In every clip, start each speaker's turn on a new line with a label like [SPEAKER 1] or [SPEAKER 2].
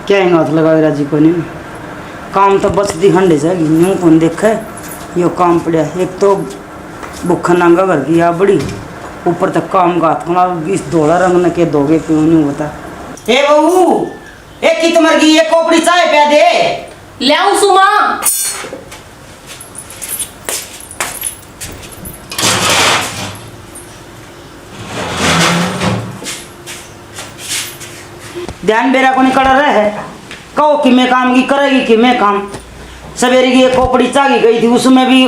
[SPEAKER 1] क्या हाथ लगावे राजी को नहीं काम तो बस दी हंडे जाएगी यूँ कौन देखे यो काम पड़ा एक तो भूखा नांगा घर की या बड़ी ऊपर तक काम का हाथ इस धोला रंग न के दोगे क्यों नहीं होता। हे बहू एक की तुम्हारी की एक कोपड़ी चाय पे दे
[SPEAKER 2] ले आऊं सुमा।
[SPEAKER 1] ध्यान बेरा को नहीं कड़ा रहे है कहो कि मैं काम की करेगी कि मैं काम सवेरे की एक खोपड़ी चागी गई थी उसमें भी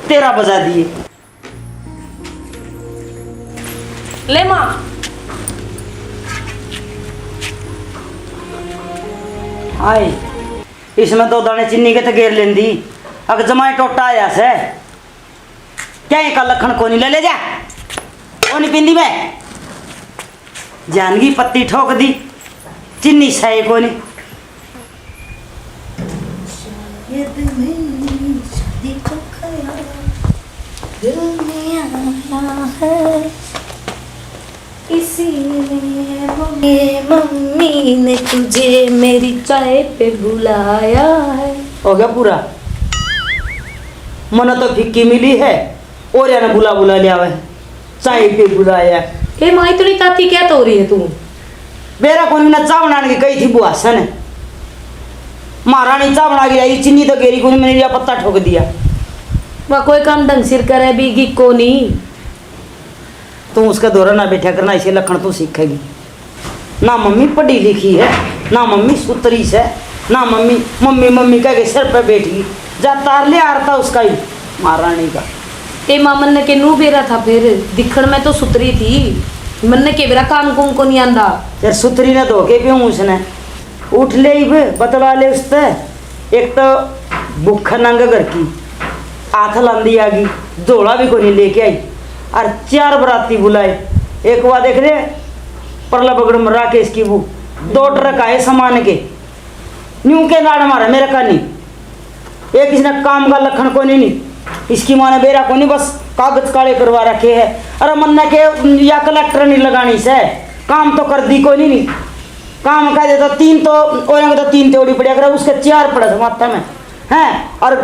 [SPEAKER 1] 13 बजा दिए।
[SPEAKER 2] ले माँ
[SPEAKER 1] आए इसमें दो दाने चीनी के तो घेर लेंदी अगर जमाए टोटा आया से क्या का लखन को नहीं ले जा वो नहीं पिंदी में जानगी पत्ती ठोक दी चीनी सही को नहीं
[SPEAKER 2] इसीलिए मम्मी ने तुझे मेरी चाय पे बुलाया है।
[SPEAKER 1] हो गया पूरा मन तो फिक्की मिली है और या ना बुला लिया है चाय पे बुलाया।
[SPEAKER 2] हे माँ इतनी ताती क्या तो हो रही है तू?
[SPEAKER 1] मेरा कोई ना चा बनाने की कही थी बुआ सन महारानी चा बना के आई चीनी तो गेरी को मैंने पत्ता ठोक दिया।
[SPEAKER 2] वह कोई काम ढंग सिर करे बीगी को नहीं
[SPEAKER 1] तू उसका दौरा ना बैठा करना इसे लखन तू सीखेगी ना मम्मी पढ़ी लिखी है ना मम्मी सुतरी से ना मम्मी मम्मी मम्मी कह के सिर पे बैठी जा तार ले आ रहा उसका ही महारानी का।
[SPEAKER 2] ए माँ मन के नू बेरा था फिर दिखण में तो सुतरी थी मन के बेरा काम कुम को नहीं आंदा
[SPEAKER 1] यार सुतरी ने धोके पियो उसने उठ ले बतला ले उससे एक तो भूखा नंगा घर की हाथ लांदी आ गई जोड़ा भी कोई नहीं लेके आई और 4 बराती बुलाए एक बार देख रहे परला बगड़ में राकेश की वो 2 ट्रक आए सामान के न्यू के लाड़ मारा मेरे का नहीं एक इसने काम का लखन को नहीं इसकी माँ ने बेरा को नहीं बस कागज काले करवा रखे है। अरे मन्ना के या कलेक्टर नहीं लगानी से काम तो कर दी को नहीं काम कह देता 3 तो और तो 3 तेवड़ी पड़े अगर उसके 4 पड़े माथा में हैं और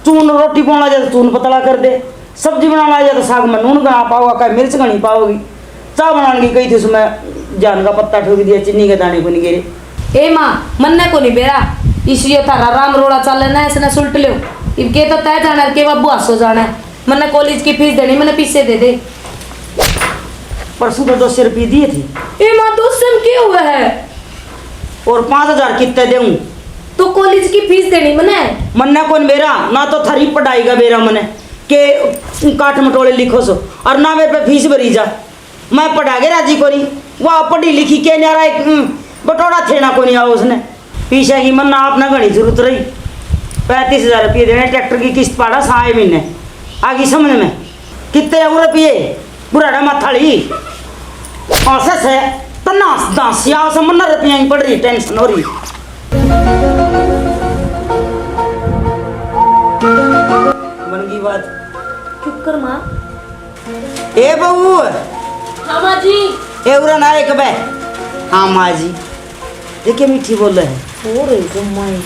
[SPEAKER 1] चून रोटी बनाना जाए तो चून पतला कर दे सब्जी बनाना जाए तो साग में नून गना पाओगा क्या मिर्च गनी पाओगी चाय बनाने की कही थी उसमें जान का पत्ता ठोक दिया चीनी के दाने को नहीं गिरे।
[SPEAKER 2] ए माँ मन्ने को नहीं बेरा इसलिए थारा राम रोड़ा चल लेना इसने सुलट लो इब के तो तय जाना के बाबू हसो जाना है मैंने कॉलेज की फीस देनी मैंने पीछे दे दे
[SPEAKER 1] परसों तो 200 रुपये दिए थे।
[SPEAKER 2] ए माँ 200 में क्या हुआ है
[SPEAKER 1] और 5000 कितने दूं
[SPEAKER 2] तो कॉलेज की फीस देनी मन्ने
[SPEAKER 1] कौन बेरा ना तो थारी पढ़ाई का बेरा मने के काठ मटोले लिखो सो और ना मेरे पे फीस भरी जा मैं पढ़ा के राजी को नहीं वह पढ़ी लिखी के नहीं आ रहा बटोड़ा थे ना को नहीं आओ उसने पीछे की मन्ना आपने घनी जरूरत रही 35,000 रुपये देने ट्रैक्टर की किस्त पाड़ा 6 महीने आगे समझ में कितने रुपये बुराड़ा मथाड़ी औसत है तना 10 या 15 रुपया ही पड़ रही टेंशन हो रही। बन गई बात
[SPEAKER 2] चुप कर माँ।
[SPEAKER 1] ए बहू
[SPEAKER 2] हाँ माँ जी
[SPEAKER 1] ए उरा ना एक बे हाँ माँ जी देखिए मीठी बोल रहे हैं
[SPEAKER 2] हो रही तुम माई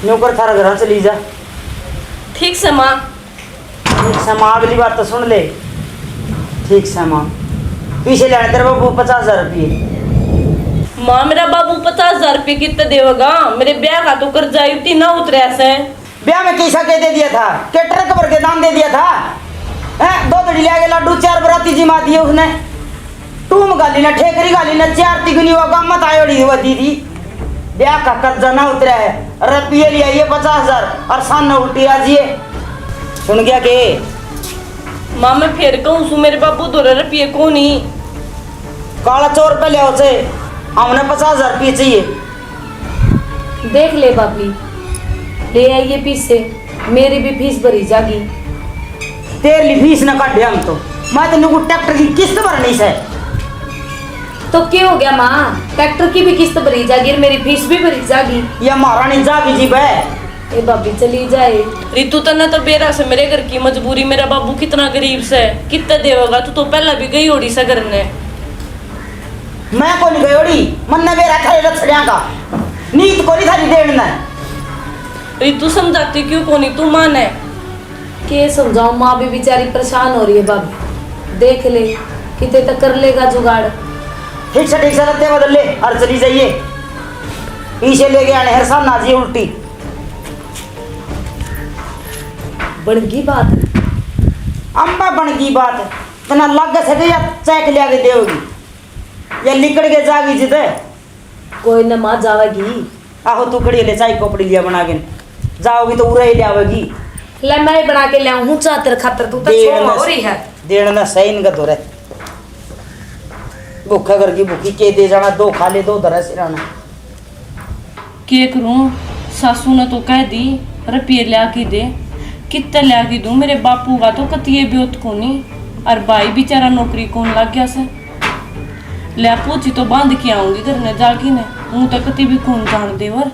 [SPEAKER 1] नौकर थारा घर चली जा
[SPEAKER 2] ठीक से माँ।
[SPEAKER 1] ठीक से माँ अगली बात तो सुन ले ठीक से माँ पीछे लेने तेरे बाबू 50,000 रुपये।
[SPEAKER 2] माँ मेरा बाबू 50,000 रुपये कितने देगा मेरे ब्याह का तो कर्जा इतनी ना उतरे से
[SPEAKER 1] ब्याह में कैसा कह दे दिया था के ट्रक भर के दाम दे दिया था हैं 2 दड़ी ले लड्डू 4 बराती जिमा दिए उसने टूम गाली ना ठेकरी गाली ना 4 तिगुनी वो काम मत आयोड़ी हुआ दीदी ब्याह का कर्जा ना उतरा है रुपये लिया ये 50,000 और सामने उल्टी आजिए सुन गया के
[SPEAKER 2] माँ मैं फिर कहूँ सु मेरे बाबू 2 रुपये को नहीं
[SPEAKER 1] काला चोर पे ले उसे हमने 50,000 रुपये चाहिए।
[SPEAKER 2] देख ले बाबी ले आइए फीस से मेरी भी फीस भरी जागी
[SPEAKER 1] तेरी फीस न काटे हम तो मैं तो ट्रैक्टर की किस्त भरनी से
[SPEAKER 2] तो क्या हो गया माँ ट्रैक्टर की भी किस्त भरी जागी और मेरी फीस भी भरी जागी
[SPEAKER 1] ये महारानी जागी जी बे
[SPEAKER 2] ए बाबी चली जाए रितु तना तो बेरा से मेरे घर की मजबूरी मेरा बाबू कितना गरीब से कितना देगा तू तो पहला भी गई ओडिशा करने
[SPEAKER 1] मैं को नहीं गयोड़ी मन ने बेरा थारे रछड़िया का नीत को नहीं थारी देन ना
[SPEAKER 3] अरे तू समझाती क्यों कोनी तू मान है
[SPEAKER 2] के समझाऊं, माँ भी बेचारी परेशान हो रही है भाभी। देख ले कितने तक कर लेगा जुगाड़।
[SPEAKER 1] ठीक से लगते बदल ले और चली जाइए पीछे ले गया हर साल नाजी उल्टी
[SPEAKER 2] बड़गी बात है।
[SPEAKER 1] अम्बा बन की बात है तना लग सके या चैक लिया के देगी या लिकड़ के जागी जिते
[SPEAKER 2] कोई न माँ जावेगी।
[SPEAKER 1] आहो तू खड़ी ले चाय कोपड़ी लिया बना के जाओगी तो उरे ही लियावेगी
[SPEAKER 2] ले मैं बना के लाऊं हूँ चातर खातर तू तो छोड़ हो रही है।
[SPEAKER 1] देना ना सही इनका दौरे भूखा करके भूखी के दे जाना दो खा ले दो धरा सिराना
[SPEAKER 3] के करूं सासू ने तो कह दी रुपये लिया के दे कितने लिया के दूं मेरे बापू का तो कतिये ब्योत कोनी और भाई बेचारा नौकरी कौन लग गया से ले पूछी तो बांध के आऊंगी घर ने जागी ने मुँह तो कति भी कौन जान देवर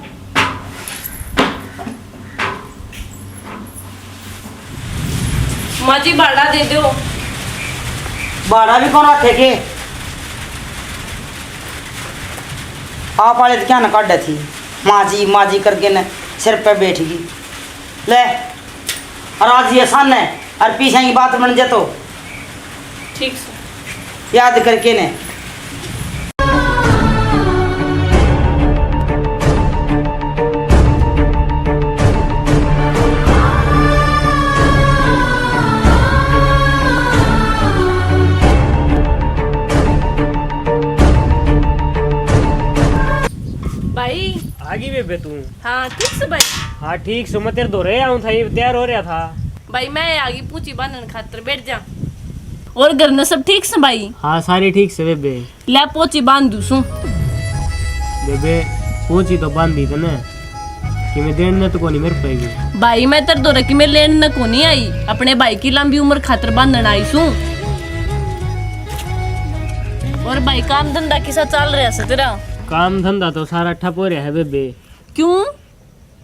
[SPEAKER 3] माँ जी भाड़ा दे दो
[SPEAKER 1] बाड़ा भी कौन रखे के आप वाले तो क्या ना काट थी माँ जी करके न सिर पे बैठ गई ले और आज ये सन है और पीछे की बात बन जाए तो
[SPEAKER 3] ठीक से
[SPEAKER 1] याद करके ने
[SPEAKER 3] भाई
[SPEAKER 4] आगी बेबे तू।
[SPEAKER 3] हाँ ठीक से भाई।
[SPEAKER 4] हाँ ठीक से मैं तेरे दो रहे आऊँ था ये तैयार हो रहा था
[SPEAKER 3] भाई मैं आगे पूछी बांधन खातर बैठ जा और घर में सब ठीक से भाई।
[SPEAKER 4] हाँ सारी ठीक से बेबे
[SPEAKER 3] ले पोची बांध दूँ सू
[SPEAKER 4] बेबे पहुंची तो बांध दी तने कि मैं देन ने तो कोनी मेरे पाएगी
[SPEAKER 3] भाई मैं तेरे दो रखी में लेन न को नहीं आई अपने भाई की लंबी उम्र खातर बांधन आई सू और भाई काम धंधा किसा चल रहा है तेरा
[SPEAKER 4] काम धंधा तो सारा ठप हो रहा है बेबे
[SPEAKER 3] क्यों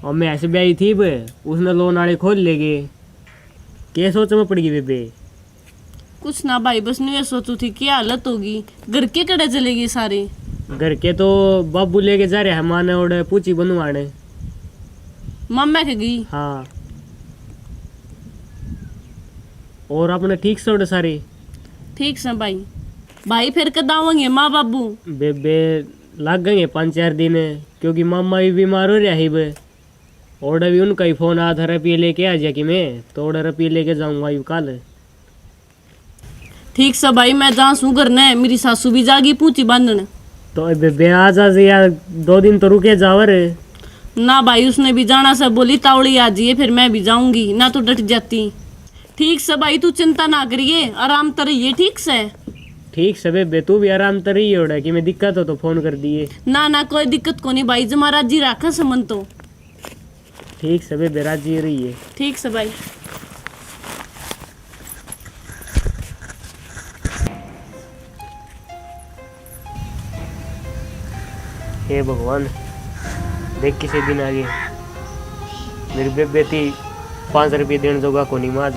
[SPEAKER 4] और मैं ऐसे ब्याई थी बे उसने लोन आड़े खोल लेगे क्या सोच में पड़गी बेबे
[SPEAKER 3] कुछ ना भाई बस नहीं सोचू थी क्या हालत होगी घर के कड़े चलेगी सारे
[SPEAKER 4] घर के तो बाबू लेके जा रहे हैं माने और पूछी बनवाने
[SPEAKER 3] मम्मा के गई।
[SPEAKER 4] हाँ और अपने ठीक से उड़े सारे
[SPEAKER 3] ठीक से भाई भाई फिर कद आवेंगे माँ बाबू
[SPEAKER 4] बेबे लग गए 5-4 दिन क्योंकि मामा भी बीमार हो रहा है बे और भी उनका ही फोन आधा रुपये लेके आ जा कि मैं तो और रुपये लेके जाऊंगा यू कल
[SPEAKER 3] ठीक से भाई मैं जहाँ सू घर ने मेरी सासू भी जागी पूछी बांधने
[SPEAKER 4] तो बेबे आज आज यार 2 दिन तो रुके जावर
[SPEAKER 3] ना भाई उसने भी जाना से बोली तावड़ी आ जाइए फिर मैं भी जाऊंगी ना तो डट जाती। ठीक से भाई तू चिंता ना करिए आराम करिए ठीक से।
[SPEAKER 4] ठीक से बेबे तू भी आराम तो रही है कि मैं दिक्कत हो तो फोन कर दिए
[SPEAKER 3] ना ना कोई दिक्कत को नहीं भाई जमा राजी रखा समन तो
[SPEAKER 4] ठीक से बेबे राजी रही है
[SPEAKER 3] ठीक से भाई।
[SPEAKER 4] हे भगवान देख किसी दिन आगे मेरी बेबे थी 5 रुपये देने जोगा को नहीं माज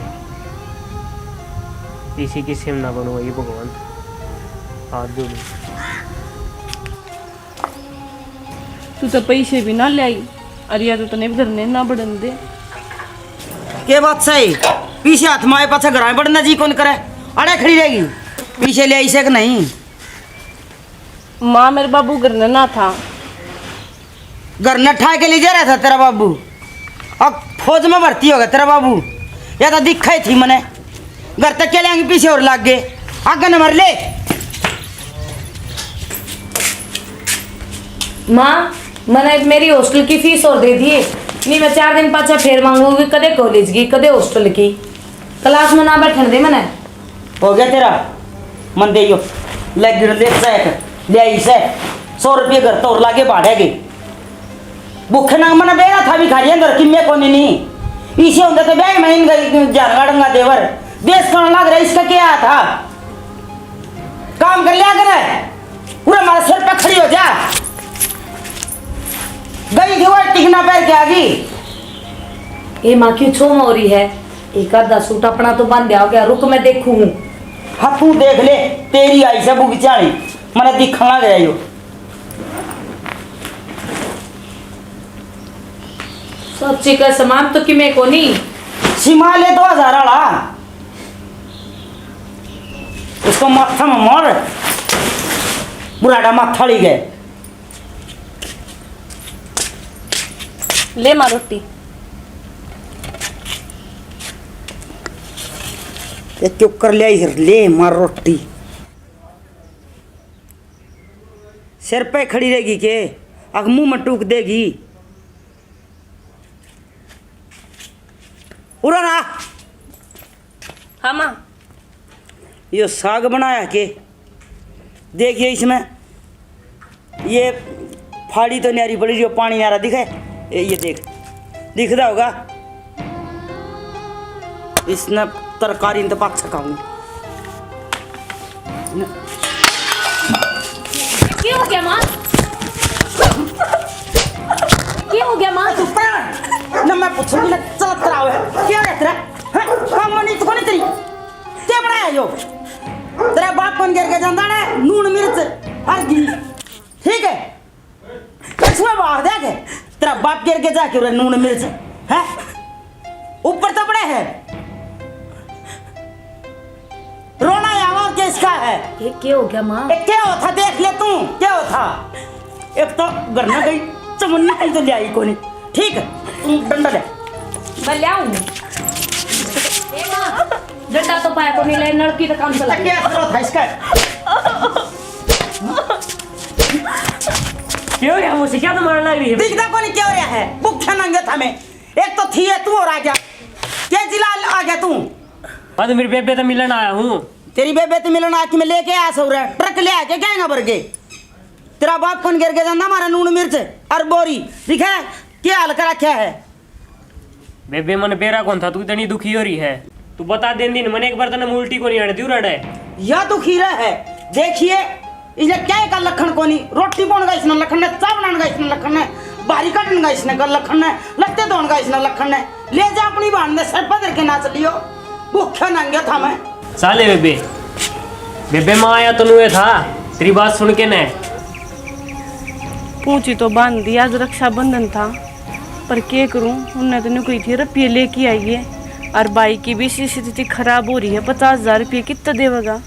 [SPEAKER 4] इसी की सेम ना बनो ये भगवान हाथ जोड़ू
[SPEAKER 3] तू तो पैसे भी ना ले आई अरे तो तने घर ने ना बढ़न दे
[SPEAKER 1] के बात सही पीछे हाथ माए पाछा घर बढ़ना जी कौन करे अड़े खड़ी रहेगी पीछे ले ऐसे कि नहीं
[SPEAKER 3] माँ मेरे बाबू घर ने ना था
[SPEAKER 1] घर न ठा के ले जा रहा था तेरा बाबू अब फौज में भर्ती हो गया तेरा बाबू या तो दिखा ही थी मने घर तक चले आएंगे पीछे और लाग गए आगे न मर ले
[SPEAKER 2] माँ मैंने मेरी हॉस्टल की फीस और दे दिए नहीं मैं 4 दिन पाछा फेर मांगूंगी कदे कॉलेज की कदे हॉस्टल की क्लास में ना बैठने दे मैंने
[SPEAKER 1] हो गया तेरा मन दे यो ले गिर ले सैक ले आई से 100 रुपये घर तो और लागे बाढ़े गए भूखे ना मना बेरा था भी खाली घर किम्मे को नहीं इसे होंगे तो ब्याह महीन गई जानगाड़ूंगा देवर देश कौन लग रहा है इसका क्या था काम कर लिया करे पूरा हमारा सिर पे खड़ी हो जा गई थी वो टिकना पैर के आगे
[SPEAKER 2] ये माँ क्यों छोम हो रही है एक आधा सूट अपना तो बंद हो गया रुक मैं देखूं
[SPEAKER 1] हाँ तू देख ले तेरी आई से बुक चाली मैंने दिखने लग गया यो।
[SPEAKER 2] सच्ची का सामान तो कि मैं को नहीं
[SPEAKER 1] सीमा ले 2000 वाला उसको माथा में मार बुराड़ा माथा ली गए।
[SPEAKER 3] ले मार रोटी।
[SPEAKER 1] ये क्यों कर लिया इधर, ले मार रोटी। सिर पे खड़ी रहेगी के अग मुंह में टूक देगी। उड़ा ना।
[SPEAKER 3] हाँ माँ।
[SPEAKER 1] ये साग बनाया के देखिए इसमें ये फाड़ी तो न्यारी पड़ी जो पानी आ रहा दिखे ये देख दिखता होगा। इसने तरकारी तो पाक छकाऊंगी।
[SPEAKER 2] क्या हो गया माँ? क्या हो गया माँ?
[SPEAKER 1] ना मैं पूछूंगी ना चलत कराओ है क्या रहता है काम नहीं तो कौन तेरी क्या बनाया यो तेरा बाप कौन गिर के ਜਾਂਦਾ है नून मिर्च हल्दी ठीक है इसमें बाहर देख तेरा बाप गिर के जाके रे नून मिर्च है ऊपर तो पड़े है रोना यार किसका है
[SPEAKER 2] ये क्या हो गया माँ?
[SPEAKER 1] क्या होता देख ले तू क्या होता एक तो घर में गई चमुन्नी कहीं तो ले आई कोनी ठीक है तू डंडा ले
[SPEAKER 2] मैं ले आऊँ। ए माँ डंडा तो पाया को नहीं ले लड़की तो काम चला
[SPEAKER 1] क्या जरूरत है इसका
[SPEAKER 4] क्यों यार मुझे क्या तो मारने लग रही है?
[SPEAKER 1] दिखता को नहीं क्या हो रहा है भूखा नंगे था मैं एक तो थी है तू और आ गया क्या जिला आ गया तू
[SPEAKER 4] हाँ तो मेरी बेबे तो मिलन आया हूँ।
[SPEAKER 1] तेरी बेबे तो मिलन आके मैं लेके आया सौ ट्रक ले आके क्या भर के तेरा बाप कौन गिर के जाना हमारा नून मिर्च और बोरी दिखा क्या हाल कर रखा है।
[SPEAKER 4] बेबे मन बेरा कौन था तू इतनी दुखी हो रही है? तू बता दे दिन मैंने एक बार तो उल्टी को नहीं अड़ दी रड़े
[SPEAKER 1] या तो खीरा है देखिए इसने क्या का लखन को नहीं रोटी बन गई इसने लखन ने चाय बनाने का इसने लखन ने बारी काटने का इसने का लखन ने लगते धोने का इसने लखन ने ले जा अपनी बहन ने सर पर के नाच लियो भूखा नंगे था मैं
[SPEAKER 4] साले बेबे बेबे माँ आया तो नुए था तेरी बात सुन के न
[SPEAKER 3] पूछी तो बांध दी। आज रक्षाबंधन था पर क्या करूं उनने तो कोई थी रुपये लेके आई है और बाई की भी स्थिति खराब हो रही है। 50,000 रुपये कितना देगा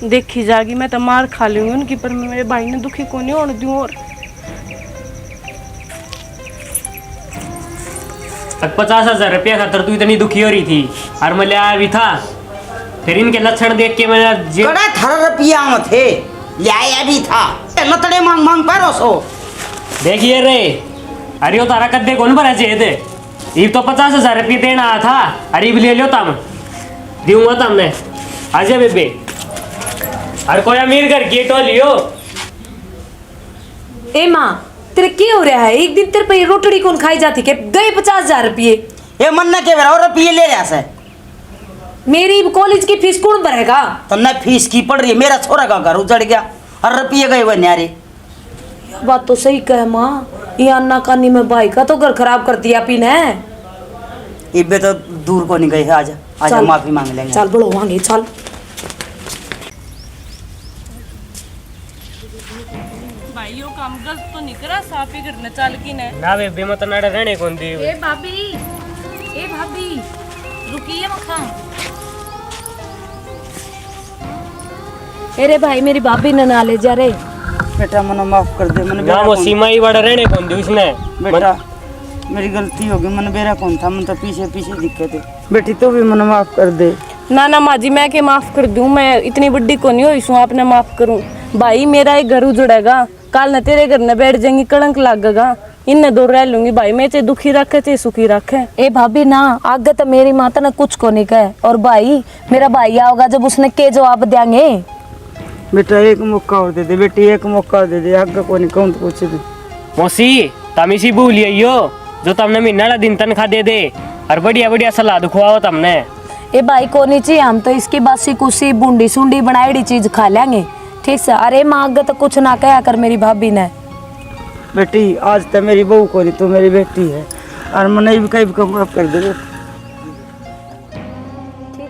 [SPEAKER 3] देखी जागी। मैं तो मार खा लूंगी उनकी पर मैं मेरे भाई ने दुखी को नहीं होने दूं। और
[SPEAKER 4] 50,000 रुपया खातर तू इतनी दुखी हो रही थी और मैं ले आया भी था। फिर इनके लक्षण देख के मैं
[SPEAKER 1] कड़ा थर रुपया में थे लाया भी था लतड़े मांग मांग पैरो सो
[SPEAKER 4] देखिए रे अरे वो तारा कद्दे कौन भरा चाहिए थे ये तो 50,000 रुपये देना आया था अरे ये भी ले लो तम दूंगा तमने आजा बेबे और कोई अमीर घर की टोलियो।
[SPEAKER 2] ए माँ तेरे क्या हो रहा है? एक दिन तेरे पे रोटड़ी कौन खाई जाती के गए 50,000 रुपये।
[SPEAKER 1] ये मन के बेरा और रुपये ले रहा से
[SPEAKER 2] मेरी कॉलेज की फीस कौन भरेगा?
[SPEAKER 1] तो न फीस की पड़ रही है मेरा छोरा का घर उजड़ गया और रुपये गए वो न्यारे।
[SPEAKER 2] बात तो सही कहे माँ ये अन्ना कानी में भाई का तो घर खराब कर दिया पी ने।
[SPEAKER 1] इबे तो दूर को नहीं गए आजा आजा
[SPEAKER 2] चल।
[SPEAKER 1] माफी मांग लेंगे
[SPEAKER 2] चल बोलो वांगे चल।
[SPEAKER 3] भाई यो काम गलत तो नहीं करा साफ ही करना चाल की ने
[SPEAKER 4] ना बेबे मत नाड़ा रहने कौन दी
[SPEAKER 2] ए भाभी रुकिए मखा। अरे भाई मेरी भाभी ने ना ले जा रे।
[SPEAKER 1] बेटा मनो माफ कर दे मैंने
[SPEAKER 4] ना वो सीमा ही बड़ा रहने कौन दी उसने
[SPEAKER 1] बेटा मेरी गलती होगी मन बेरा कौन था मन तो पीछे पीछे दिखे थे बेटी तो भी मन माफ कर दे।
[SPEAKER 3] ना ना माँ जी मैं के माफ कर दूं। मैं इतनी बड़ी को नहीं हुई सू आपने माफ करूं। भाई मेरा एक घर उजड़ेगा कल न तेरे घर न बैठ जाएंगी कलंक लगेगा इनने दूर रह लूंगी। भाई मैं चाहे दुखी रखे चाहे सुखी रखे।
[SPEAKER 2] ए भाभी ना आगे तो मेरी माता ने कुछ को नहीं कहे और भाई मेरा भाई आओगा जब उसने के जवाब देंगे।
[SPEAKER 1] बेटा एक मौका और दे दे बेटी एक मौका दे दे आगे को नहीं कौन पूछ दे।
[SPEAKER 4] मौसी तम इसी भूल यो जो तुमने महीना दिन तनख्वाह दे दे और बढ़िया बढ़िया सलाद खुआओ तुमने।
[SPEAKER 2] ए भाई को नहीं चाहिए हम तो इसकी बासी कुसी बूंदी सुंडी बनाई चीज खा लेंगे ठीक से। अरे माँ आगे तो कुछ ना कहा कर मेरी भाभी ने।
[SPEAKER 1] बेटी आज तो मेरी बहू को नहीं तू मेरी बेटी है और मन भी कहीं माफ कर दे।